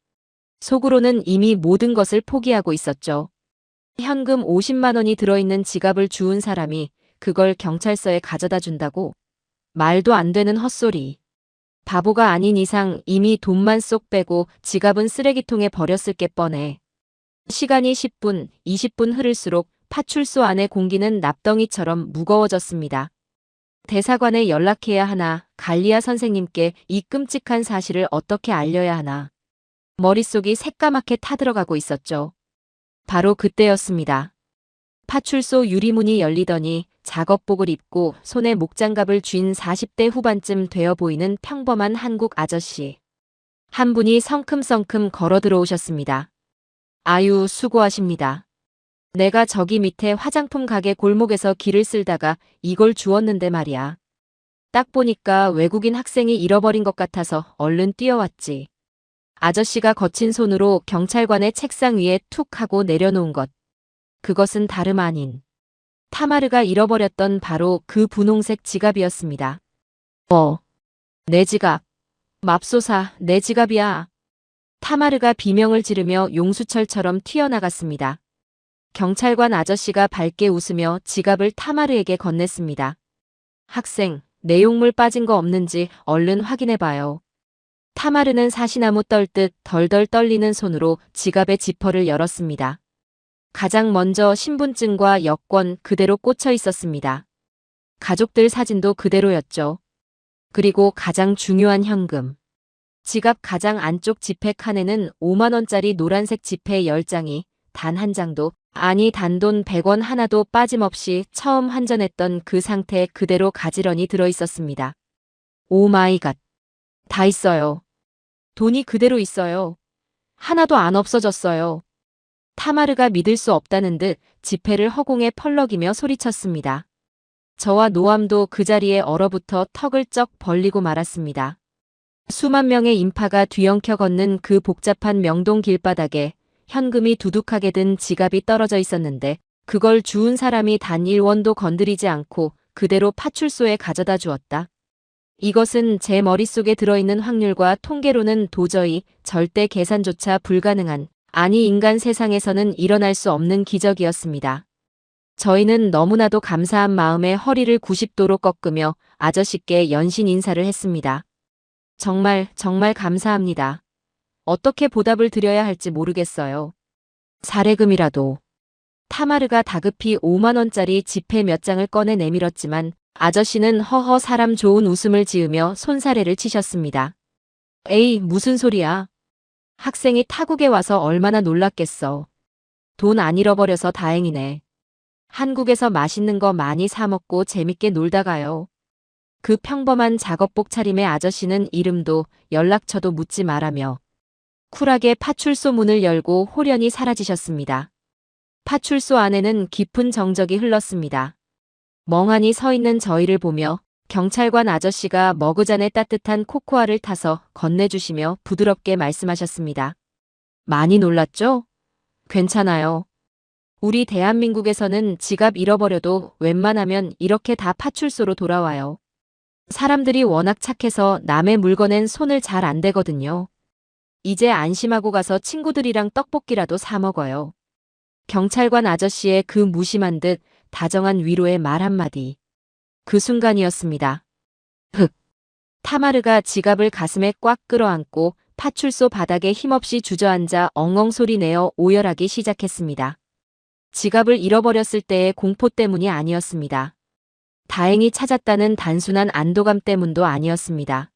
속으로는 이미 모든 것을 포기하고 있었죠. 현금 50만 원이 들어있는 지갑을 주운 사람이 그걸 경찰서에 가져다 준다고? 말도 안 되는 헛소리. 바보가 아닌 이상 이미 돈만 쏙 빼고 지갑은 쓰레기통에 버렸을 게 뻔해. 시간이 10분, 20분 흐를수록 파출소 안의 공기는 납덩이처럼 무거워졌습니다. 대사관에 연락해야 하나, 갈리아 선생님께 이 끔찍한 사실을 어떻게 알려야 하나. 머릿속이 새까맣게 타들어가고 있었죠. 바로 그때였습니다. 파출소 유리문이 열리더니 작업복을 입고 손에 목장갑을 쥔 40대 후반쯤 되어 보이는 평범한 한국 아저씨. 한 분이 성큼성큼 걸어 들어오셨습니다. 아유, 수고하십니다. 내가 저기 밑에 화장품 가게 골목에서 길을 쓸다가 이걸 주웠는데 말이야. 딱 보니까 외국인 학생이 잃어버린 것 같아서 얼른 뛰어왔지. 아저씨가 거친 손으로 경찰관의 책상 위에 툭 하고 내려놓은 것. 그것은 다름 아닌 타마르가 잃어버렸던 바로 그 분홍색 지갑이었습니다. 내 지갑. 맙소사, 내 지갑이야. 타마르가 비명을 지르며 용수철처럼 튀어나갔습니다. 경찰관 아저씨가 밝게 웃으며 지갑을 타마르에게 건넸습니다. 학생, 내용물 빠진 거 없는지 얼른 확인해봐요. 타마르는 사시나무 떨듯 덜덜 떨리는 손으로 지갑의 지퍼를 열었습니다. 가장 먼저 신분증과 여권 그대로 꽂혀 있었습니다. 가족들 사진도 그대로였죠. 그리고 가장 중요한 현금. 지갑 가장 안쪽 지폐 칸에는 5만 원짜리 노란색 지폐 10장이 단 한 장도, 아니 단돈 100원 하나도 빠짐없이 처음 환전했던 그 상태 그대로 가지런히 들어있었습니다. 오 마이 갓. 다 있어요. 돈이 그대로 있어요. 하나도 안 없어졌어요. 타마르가 믿을 수 없다는 듯 지폐를 허공에 펄럭이며 소리쳤습니다. 저와 노암도 그 자리에 얼어붙어 턱을 쩍 벌리고 말았습니다. 수만 명의 인파가 뒤엉켜 걷는 그 복잡한 명동 길바닥에 현금이 두둑하게 든 지갑이 떨어져 있었는데 그걸 주운 사람이 단 1원도 건드리지 않고 그대로 파출소에 가져다 주었다. 이것은 제 머릿속에 들어있는 확률과 통계로는 도저히 절대 계산조차 불가능한, 아니 인간 세상에서는 일어날 수 없는 기적이었습니다. 저희는 너무나도 감사한 마음에 허리를 90도로 꺾으며 아저씨께 연신 인사를 했습니다. 정말 감사합니다. 어떻게 보답을 드려야 할지 모르겠어요. 사례금이라도. 타마르가 다급히 5만 원짜리 지폐 몇 장을 꺼내 내밀었지만 아저씨는 허허 사람 좋은 웃음을 지으며 손사래를 치셨습니다. 에이, 무슨 소리야. 학생이 타국에 와서 얼마나 놀랐겠어. 돈 안 잃어버려서 다행이네. 한국에서 맛있는 거 많이 사 먹고 재밌게 놀다 가요. 그 평범한 작업복 차림의 아저씨는 이름도 연락처도 묻지 말라며 쿨하게 파출소 문을 열고 홀연히 사라지셨습니다. 파출소 안에는 깊은 정적이 흘렀습니다. 멍하니 서 있는 저희를 보며 경찰관 아저씨가 머그잔에 따뜻한 코코아를 타서 건네주시며 부드럽게 말씀하셨습니다. 많이 놀랐죠? 괜찮아요. 우리 대한민국에서는 지갑 잃어버려도 웬만하면 이렇게 다 파출소로 돌아와요. 사람들이 워낙 착해서 남의 물건엔 손을 잘 안 대거든요. 이제 안심하고 가서 친구들이랑 떡볶이라도 사 먹어요. 경찰관 아저씨의 그 무심한 듯 다정한 위로의 말 한마디. 그 순간이었습니다. 흑. 타마르가 지갑을 가슴에 꽉 끌어안고 파출소 바닥에 힘없이 주저앉아 엉엉 소리 내어 오열하기 시작했습니다. 지갑을 잃어버렸을 때의 공포 때문이 아니었습니다. 다행히 찾았다는 단순한 안도감 때문도 아니었습니다.